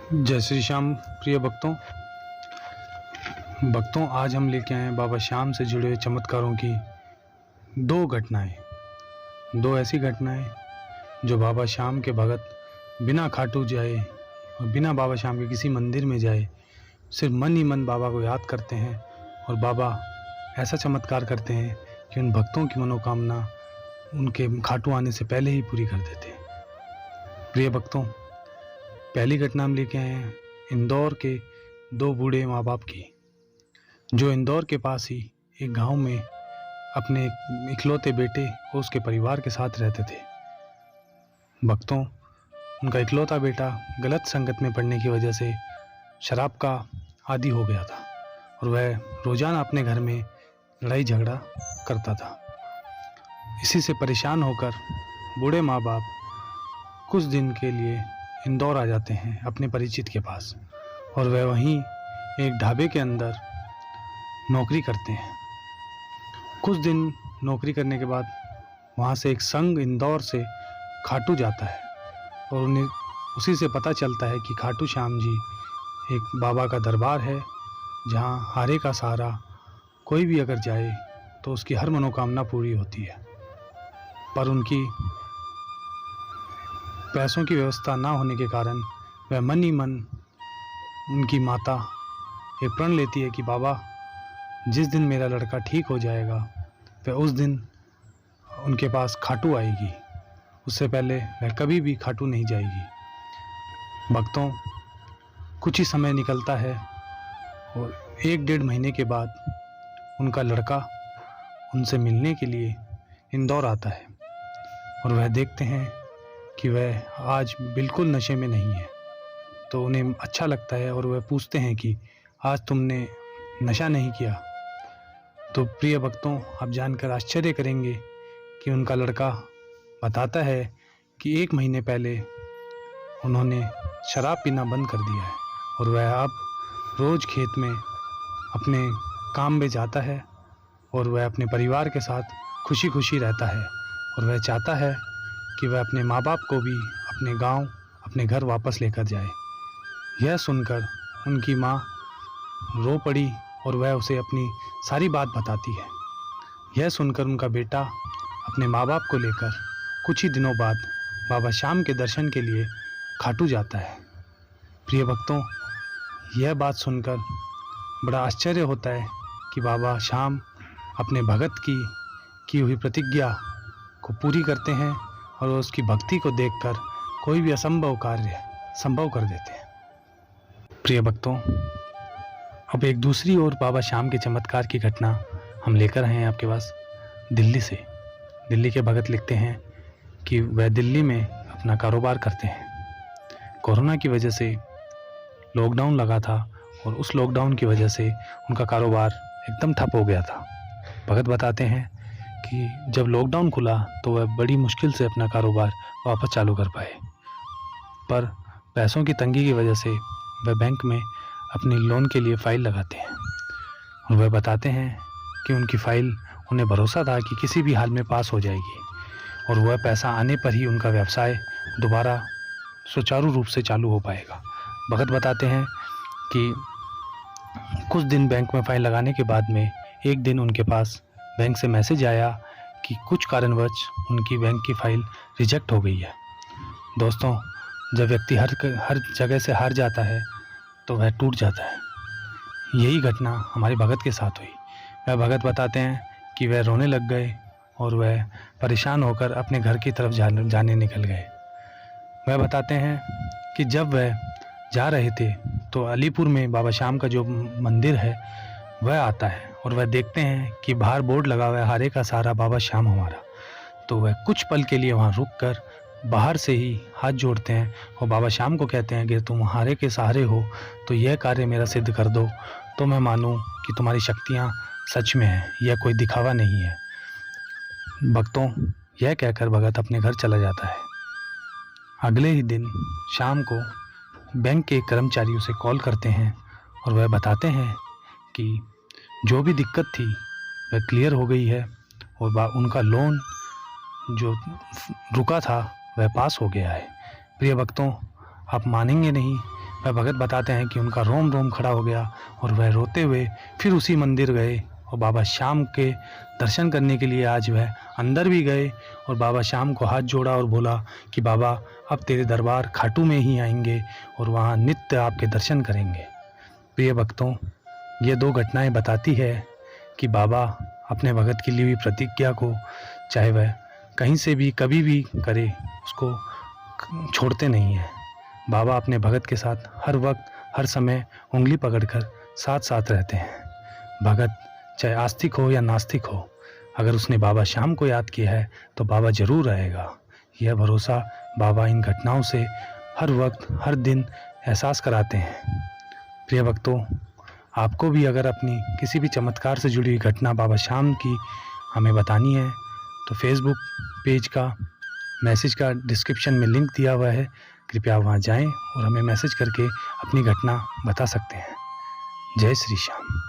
जय श्री श्याम। प्रिय भक्तों आज हम लेके आए हैं बाबा श्याम से जुड़े हुए चमत्कारों की दो ऐसी घटनाएं जो बाबा श्याम के भगत बिना खाटू जाए और बिना बाबा श्याम के किसी मंदिर में जाए सिर्फ मन ही मन बाबा को याद करते हैं और बाबा ऐसा चमत्कार करते हैं कि उन भक्तों की मनोकामना उनके खाटू आने से पहले ही पूरी कर देते हैं। प्रिय भक्तों, पहली घटना हम लेके आए हैं इंदौर के दो बूढ़े माँ बाप की, जो इंदौर के पास ही एक गांव में अपने इकलौते बेटे और उसके परिवार के साथ रहते थे। भक्तों, उनका इकलौता बेटा गलत संगत में पड़ने की वजह से शराब का आदी हो गया था और वह रोज़ाना अपने घर में लड़ाई झगड़ा करता था। इसी से परेशान होकर बूढ़े माँ बाप कुछ दिन के लिए इंदौर आ जाते हैं अपने परिचित के पास और वह वहीं एक ढाबे के अंदर नौकरी करते हैं। कुछ दिन नौकरी करने के बाद वहाँ से एक संघ इंदौर से खाटू जाता है और उन्हें उसी से पता चलता है कि खाटू श्याम जी एक बाबा का दरबार है जहाँ हारे का सहारा कोई भी अगर जाए तो उसकी हर मनोकामना पूरी होती है। पर उनकी पैसों की व्यवस्था ना होने के कारण वह मन ही मन उनकी माता एक प्रण लेती है कि बाबा जिस दिन मेरा लड़का ठीक हो जाएगा वह उस दिन उनके पास खाटू आएगी, उससे पहले वह कभी भी खाटू नहीं जाएगी। भक्तों, कुछ ही समय निकलता है और 1-1.5 महीने के बाद उनका लड़का उनसे मिलने के लिए इंदौर आता है और वह देखते हैं कि वह आज बिल्कुल नशे में नहीं है। तो उन्हें अच्छा लगता है और वह पूछते हैं कि आज तुमने नशा नहीं किया। तो प्रिय भक्तों, आप जानकर आश्चर्य करेंगे कि उनका लड़का बताता है कि 1 महीने पहले उन्होंने शराब पीना बंद कर दिया है और वह अब रोज़ खेत में अपने काम में जाता है और वह अपने परिवार के साथ खुशी खुशी रहता है और वह चाहता है कि वह अपने माँ बाप को भी अपने गांव, अपने घर वापस लेकर जाए। यह सुनकर उनकी माँ रो पड़ी और वह उसे अपनी सारी बात बताती है। यह सुनकर उनका बेटा अपने माँ बाप को लेकर कुछ ही दिनों बाद बाबा श्याम के दर्शन के लिए खाटू जाता है। प्रिय भक्तों, यह बात सुनकर बड़ा आश्चर्य होता है कि बाबा श्याम अपने भगत की हुई प्रतिज्ञा को पूरी करते हैं और उसकी भक्ति को देखकर कोई भी असंभव कार्य संभव कर देते हैं। प्रिय भक्तों, अब एक दूसरी ओर बाबा श्याम के चमत्कार की घटना हम लेकर आए हैं आपके पास दिल्ली से। दिल्ली के भगत लिखते हैं कि वह दिल्ली में अपना कारोबार करते हैं। कोरोना की वजह से लॉकडाउन लगा था और उस लॉकडाउन की वजह से उनका कारोबार एकदम ठप हो गया था। भगत बताते हैं कि जब लॉकडाउन खुला तो वह बड़ी मुश्किल से अपना कारोबार वापस चालू कर पाए, पर पैसों की तंगी की वजह से वह बैंक में अपनी लोन के लिए फ़ाइल लगाते हैं और वह बताते हैं कि उनकी फ़ाइल उन्हें भरोसा था कि किसी भी हाल में पास हो जाएगी और वह पैसा आने पर ही उनका व्यवसाय दोबारा सुचारू रूप से चालू हो पाएगा। भगत बताते हैं कि कुछ दिन बैंक में फ़ाइल लगाने के बाद में एक दिन उनके पास बैंक से मैसेज आया कि कुछ कारणवश उनकी बैंक की फ़ाइल रिजेक्ट हो गई है। दोस्तों, जब व्यक्ति हर जगह से हार जाता है तो वह टूट जाता है। यही घटना हमारे भगत के साथ हुई। वह भगत बताते हैं कि वह रोने लग गए और वह परेशान होकर अपने घर की तरफ जाने निकल गए। वह बताते हैं कि जब वह जा रहे थे तो अलीपुर में बाबा श्याम का जो मंदिर है वह आता है और वह देखते हैं कि बाहर बोर्ड लगा हुआ है, हारे का सहारा बाबा श्याम हमारा। तो वह कुछ पल के लिए वहाँ रुककर बाहर से ही हाथ जोड़ते हैं और बाबा श्याम को कहते हैं कि तुम हारे के सहारे हो तो यह कार्य मेरा सिद्ध कर दो, तो मैं मानूं कि तुम्हारी शक्तियाँ सच में हैं, यह कोई दिखावा नहीं है। भक्तों, यह कहकर भगत अपने घर चला जाता है। अगले ही दिन शाम को बैंक के कर्मचारियों से कॉल करते हैं और वह बताते हैं कि जो भी दिक्कत थी वह क्लियर हो गई है और उनका लोन जो रुका था वह पास हो गया है। प्रिय भक्तों, आप मानेंगे नहीं, वह भगत बताते हैं कि उनका रोम रोम खड़ा हो गया और वह रोते हुए फिर उसी मंदिर गए और बाबा श्याम के दर्शन करने के लिए आज वह अंदर भी गए और बाबा श्याम को हाथ जोड़ा और बोला कि बाबा अब तेरे दरबार खाटू में ही आएंगे और वहाँ नित्य आपके दर्शन करेंगे। प्रिय भक्तों, ये दो घटनाएं बताती है कि बाबा अपने भगत की ली हुई प्रतिज्ञा को चाहे वह कहीं से भी कभी भी करे उसको छोड़ते नहीं हैं। बाबा अपने भगत के साथ हर वक्त हर समय उंगली पकड़कर साथ साथ रहते हैं। भगत चाहे आस्तिक हो या नास्तिक हो, अगर उसने बाबा श्याम को याद किया है तो बाबा ज़रूर आएगा। यह भरोसा बाबा इन घटनाओं से हर वक्त हर दिन एहसास कराते हैं। प्रिय भक्तों, आपको भी अगर अपनी किसी भी चमत्कार से जुड़ी हुई घटना बाबा श्याम की हमें बतानी है तो फेसबुक पेज का मैसेज का डिस्क्रिप्शन में लिंक दिया हुआ है, कृपया वहाँ जाएं और हमें मैसेज करके अपनी घटना बता सकते हैं। जय श्री श्याम।